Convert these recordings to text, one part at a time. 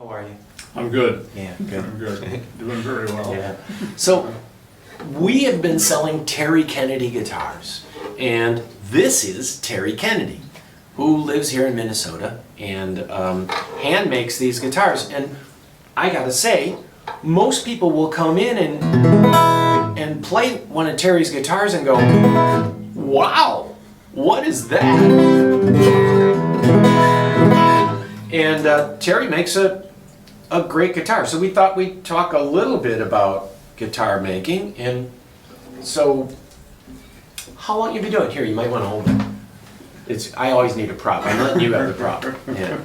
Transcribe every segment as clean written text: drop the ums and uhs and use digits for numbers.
How are you? I'm good. Yeah, good. I'm good. Doing very well. Yeah. So, we have been selling Terry Kennedy guitars, and this is Terry Kennedy, who lives here in Minnesota and hand makes these guitars. And I gotta say, most people will come in and play one of Terry's guitars and go, "Wow, what is that?" And Terry makes a great guitar. So we thought we'd talk a little bit about guitar making. And so, how long have you been doing it? Here, you might want to hold it. I always need a prop. I'm letting you have the prop. Yeah.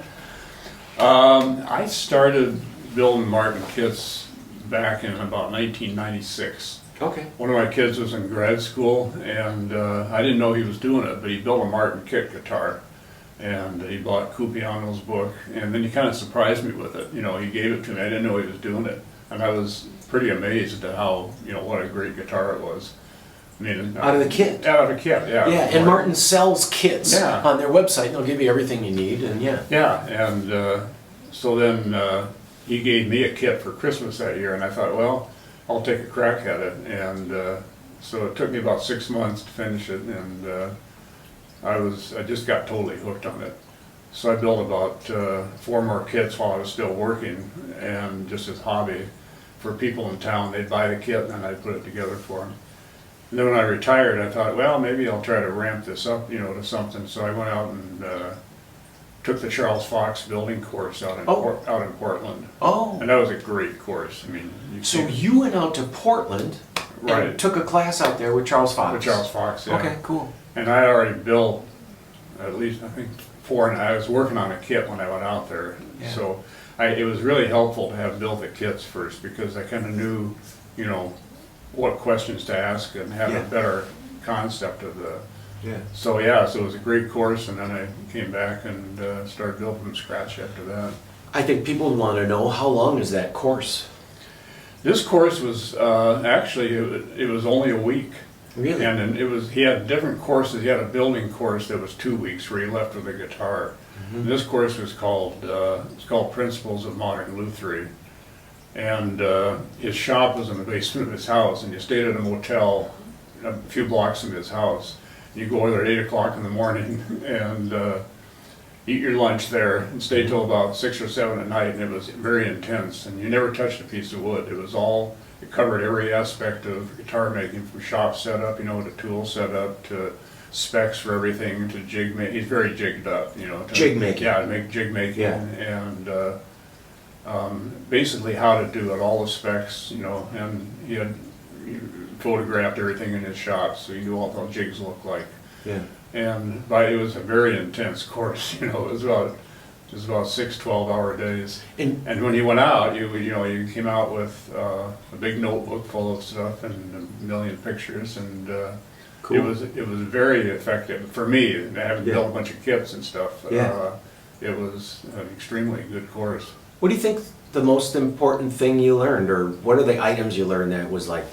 I started building Martin kits back in about 1996. Okay. One of my kids was in grad school, and I didn't know he was doing it, but he built a Martin kit guitar. And he bought Cupiano's book, and then he kind of surprised me with it. You know, he gave it to me. I didn't know he was doing it, and I was pretty amazed at how, what a great guitar it was. I mean, Out of the kit. Out of a kit, yeah. Yeah, and Martin sells kits Yeah. on their website. And they'll give you everything you need, and yeah. Yeah, and so then he gave me a kit for Christmas that year, and I thought, well, I'll take a crack at it. And so it took me about 6 months to finish it, and I just got totally hooked on it. So I built about 4 more kits while I was still working, and just as hobby for people in town. They'd buy the kit and then I'd put it together for them. And then when I retired, I thought, well, maybe I'll try to ramp this up, to something. So I went out and took the Charles Fox building course out in Portland. Oh. And that was a great course. I mean, So you went out to Portland Right. and took a class out there with Charles Fox. with Charles Fox, yeah. Okay, cool. And I already built at least, I think, 4, and I was working on a kit when I went out there. Yeah. So it was really helpful to have built the kits first, because I kind of knew, what questions to ask and have Yeah. a better concept of the. Yeah. So yeah, so it was a great course, and then I came back and started building from scratch after that. I think people want to know, how long is that course? This course was actually, it was only a week. Really? And then he had different courses. He had a building course that was 2 weeks where he left with a guitar. Mhm. This course was called Principles of Modern Luthery. And his shop was in the basement of his house, and you stayed at a motel a few blocks from his house. You go over there at 8 o'clock in the morning and eat your lunch there and stay till about 6 or 7 at night, and it was very intense. And you never touched a piece of wood. It covered every aspect of guitar making, from shop setup, to tool setup, to specs for everything, to jig making. He's very jigged up, Jig making. Yeah, to make jig making, Yeah. and basically how to do it, all the specs, and he photographed everything in his shop, so he knew what the jigs look like. Yeah. And it was a very intense course, it was about 6 12-hour days. And when you went out, you came out with a big notebook full of stuff and a million pictures, and Cool. it was very effective for me. Having Yeah. built a bunch of kits and stuff, Yeah. it was an extremely good course. What do you think the most important thing you learned, or what are the items you learned that was like,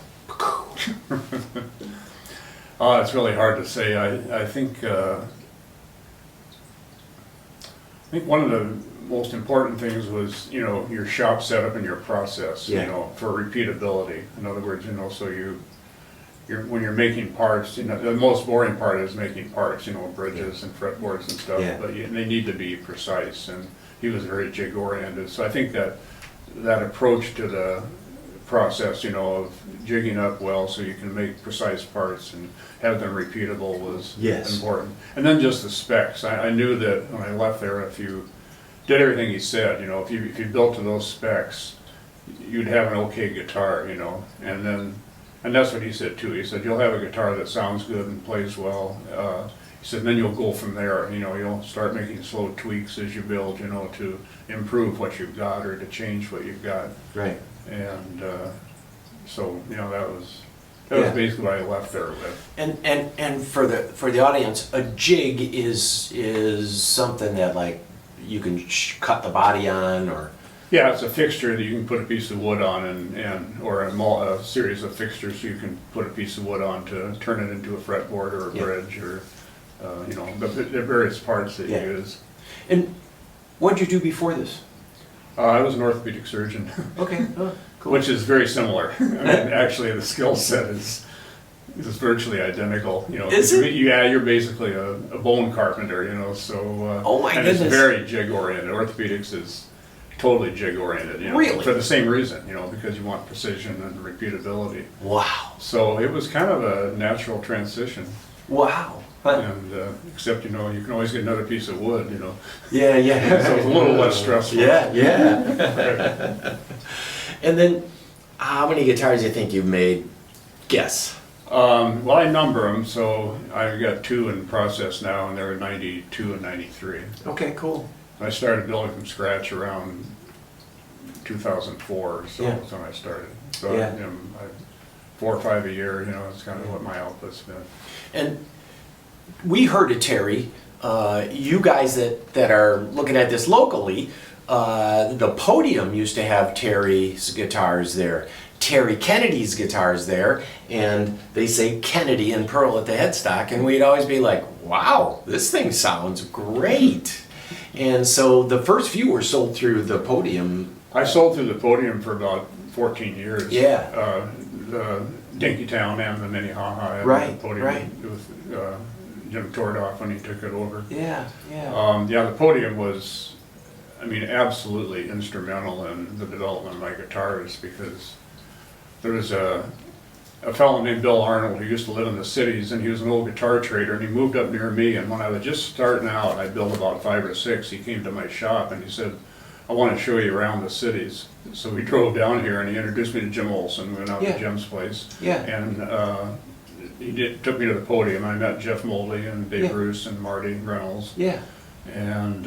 It's really hard to say. I think one of the most important things was, your shop setup and your process, Yeah. For repeatability. In other words, so when you're making parts, the most boring part is making parts, bridges and fretboards and stuff, Yeah. but they need to be precise, and he was very jig oriented. So I think that approach to the process, of jigging up well so you can make precise parts and have them repeatable was Yes. important. And then just the specs. I knew that when I left there, if you did everything he said, if you built to those specs, you'd have an okay guitar, and that's what he said too. He said, you'll have a guitar that sounds good and plays well. He said, then you'll go from there. You'll start making slow tweaks as you build, to improve what you've got or to change what you've got. right? And so that was Yeah. basically what I left there with. And for the audience, a jig is something that, like, you can cut the body on, or Yeah, it's a fixture that you can put a piece of wood on, or a series of fixtures you can put a piece of wood on to turn it into a fretboard or a Yeah. bridge, or the various parts that Yeah. you use. And what did you do before this? I was an orthopedic surgeon, Okay, oh, cool. which is very similar. I mean, actually, the skill set is virtually identical. You know, Is it? Yeah, you're basically a bone carpenter. You know, so Oh my and goodness. it's very jig oriented. Orthopedics is totally jig oriented. You know, Really? for the same reason. You know, because you want precision and repeatability. Wow. So it was kind of a natural transition. Wow. Huh. And except, you know, you can always get another piece of wood, you know. Yeah, yeah. So it's a little less stressful. Yeah, yeah. And then, how many guitars do you think you've made? Guess. Well, I number them, so I've got 2 in process now, and they're 92 and 93. Okay, cool. I started building from scratch around 2004, so Yeah. that's when I started. So, Yeah. you know, 4 or 5 a year, you know, it's kind of what my output's been. And we heard of Terry. You guys that are looking at this locally, the Podium used to have Terry's guitars there, Terry Kennedy's guitars there, and they say Kennedy and Pearl at the headstock, and we'd always be like, wow, this thing sounds great. And so the first few were sold through the Podium. I sold through the Podium for about 14 years. Yeah. The Dinkytown and the Minnehaha. And Right, the Podium right. With Jim Tordoff when he took it over. Yeah, yeah. Yeah, the Podium was, I mean, absolutely instrumental in the development of my guitars because there was a fellow named Bill Arnold who used to live in the cities, and he was an old guitar trader, and he moved up near me, and when I was just starting out, I built about 5 or 6, he came to my shop and he said, I want to show you around the cities. So we drove down here and he introduced me to Jim Olson. We went out Yeah. to Jim's place. Yeah. And took me to the Podium. I met Jeff Moldy and Dave Yeah. Bruce and Marty Reynolds. Yeah. And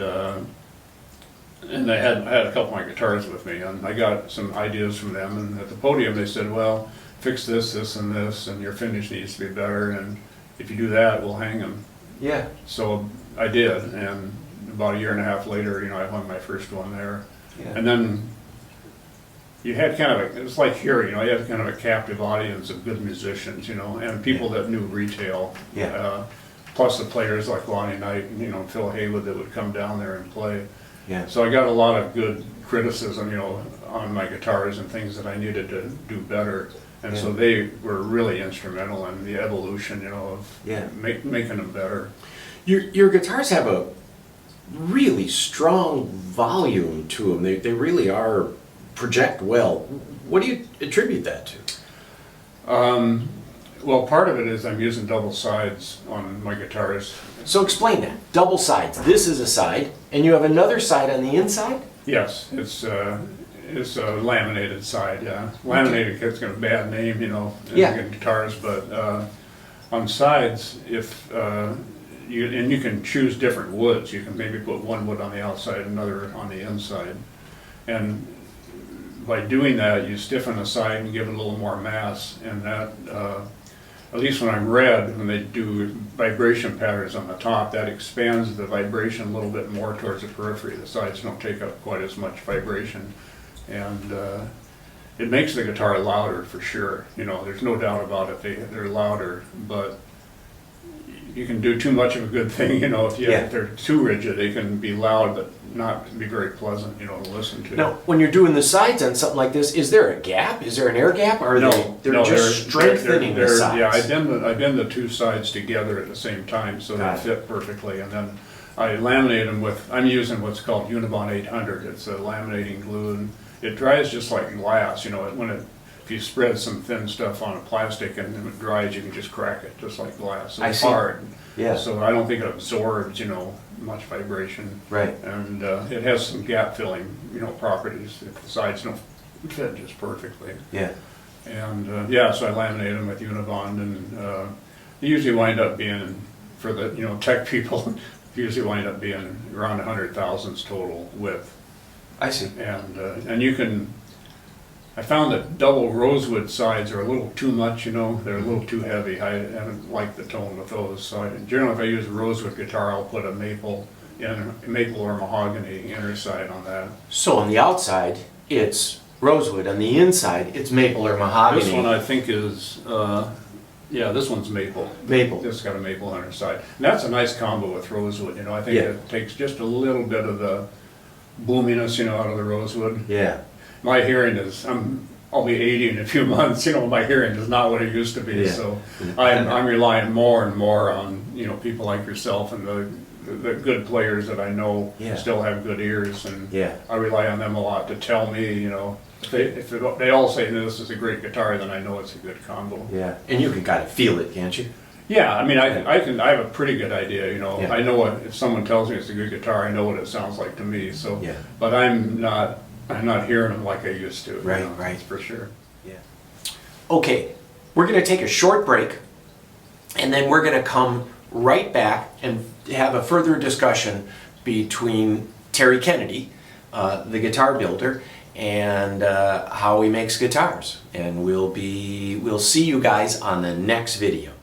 I had a couple of my guitars with me, and I got some ideas from them. And at the Podium, they said, "Well, fix this, this, and this, and your finish needs to be better. And if you do that, we'll hang them." Yeah. So I did, and about 1.5 years later, you know, I hung my first one there. Yeah. And then you had kind of it was like here, you know, you had kind of a captive audience of good musicians, you know, and people that knew retail. Yeah. Plus the players like Lonnie Knight and, you know, Phil Haywood that would come down there and play. Yeah. So I got a lot of good criticism, you know, on my guitars and things that I needed to do better. And so Yeah. they were really instrumental in the evolution, you know, of Yeah. making them better. Your guitars have a really strong volume to them. They really are project well. What do you attribute that to? Well, part of it is I'm using double sides on my guitars. So explain that. Double sides. This is a side, and you have another side on the inside? Yes, it's a laminated side, yeah. Laminated kit's got a bad name, you know, Yeah. in guitars, but on sides, if you can choose different woods. You can maybe put one wood on the outside, another on the inside. And by doing that, you stiffen the side and give it a little more mass, and that, at least when I'm red, when they do vibration patterns on the top, that expands the vibration a little bit more towards the periphery. The sides don't take up quite as much vibration, and it makes the guitar louder for sure. You know, there's no doubt about it. They're louder, but you can do too much of a good thing. You know, if they're too rigid, they can be loud but not be very pleasant, you know, to listen to. Now, when you're doing the sides on something like this, is there a gap? Is there an air gap? Or are they're just strengthening the sides? Yeah, I bend the two sides together at the same time so they fit perfectly, and then I laminate them with, I'm using what's called Unibond 800. It's a laminating glue, and it dries just like glass. You know, if you spread some thin stuff on a plastic and then it dries, you can just crack it just like glass. It's hard. Yeah. So I don't think it absorbs, you know, much vibration. Right. And it has some gap filling, you know, properties if the sides don't fit just perfectly. Yeah. And so I laminate them with Unibond, and they usually wind up being, for the, you know, tech people, usually wind up being around 100 thousandths total width. I see. And you can, I found that double rosewood sides are a little too much, you know, they're a little too heavy. I haven't liked the tone with those. So generally if I use a rosewood guitar, I'll put a maple or mahogany inner side on that. So on the outside, it's rosewood. On the inside, it's maple or mahogany. This one I think is, this one's maple. Maple. It's got a maple underside. And that's a nice combo with rosewood, you know. I think Yeah. it takes just a little bit of the boominess, you know, out of the rosewood. Yeah. My hearing is, I'll be 80 in a few months, you know, my hearing is not what it used to be, Yeah. so I'm relying more and more on, you know, people like yourself and the good players that I know Yeah. still have good ears, and Yeah. I rely on them a lot to tell me, you know, if they all say this is a great guitar, then I know it's a good combo. Yeah. And you can kind of feel it, can't you? Yeah, I mean, I have a pretty good idea, you know. Yeah. I know what, if someone tells me it's a good guitar, I know what it sounds like to me, so. Yeah. But I'm not hearing them like I used to. Right, you know, right. that's for sure. Yeah. Okay, we're going to take a short break, and then we're going to come right back and have a further discussion between Terry Kennedy, the guitar builder, and how he makes guitars. And we'll see you guys on the next video.